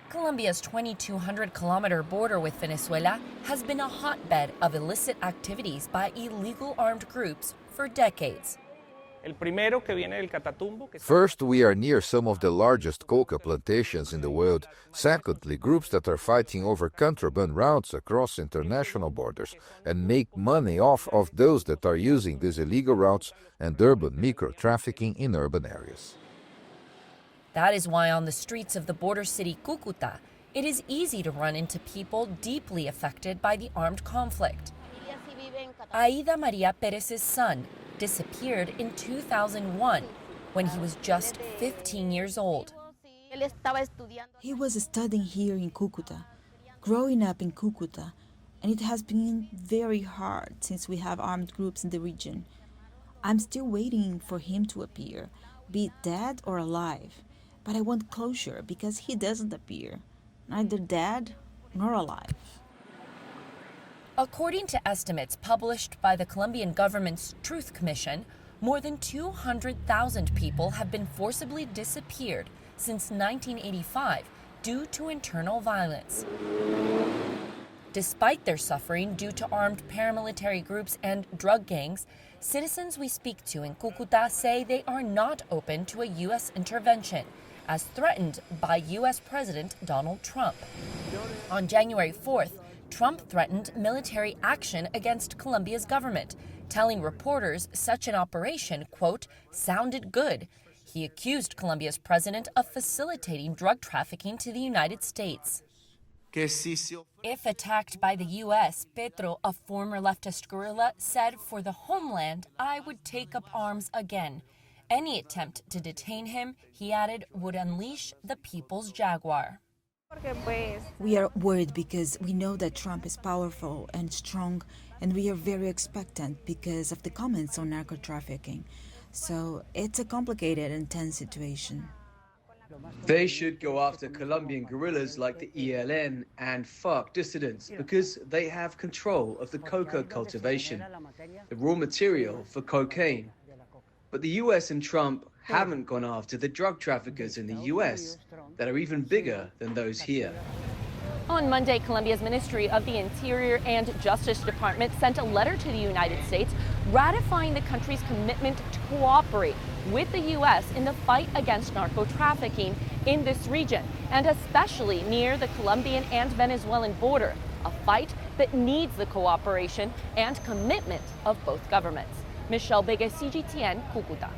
Colombia's 2,200-kilometer border with Venezuela has been a hotbed of illicit activities by illegal armed groups for decades. First, we are near some of the largest coca plantations in the world. Secondly, groups that are fighting over contraband routes across international borders and make money off of those that are using these illegal routes, and urban micro-trafficking in urban areas. That is why on the streets of the border city Cúcuta, it is easy to run into people deeply affected by the armed conflict. Aida Maria Perez's son disappeared in 2001 when he was just 15 years old. He was studying here in Cúcuta, growing up in Cúcuta, and it has been very hard since we have armed groups in the region. I'm still waiting for him to appear, be it dead or alive. But I want closure because he doesn't appear, neither dead nor alive. According to estimates published by the Colombian government's Truth Commission, more than 200,000 people have been forcibly disappeared since 1985 due to internal violence. Despite their suffering due to armed paramilitary groups and drug gangs, citizens we speak to in Cúcuta say they are not open to a U.S. intervention, as threatened by U.S. President Donald Trump. On January 4th, Trump threatened military action against Colombia's government, telling reporters such an operation, quote, sounded good. He accused Colombia's president of facilitating drug trafficking to the United States. If attacked by the U.S., Petro, a former leftist guerrilla, said, for the homeland, I would take up arms again. Any attempt to detain him, he added, would unleash the people's jaguar. We are worried because we know that Trump is powerful and strong, and we are very expectant because of the comments on narco-trafficking. So it's a complicated and tense situation. They should go after Colombian guerrillas like the ELN and FARC dissidents because they have control of the coca cultivation, the raw material for cocaine. But the US and Trump haven't gone after the drug traffickers in the US that are even bigger than those here. On Monday, Colombia's Ministry of the Interior and Justice Department sent a letter to the United States ratifying the country's commitment to cooperate with the U.S. in the fight against narco-trafficking in this region, and especially near the Colombian and Venezuelan border, a fight that needs the cooperation and commitment of both governments. Begue, CGTN, Cúcuta.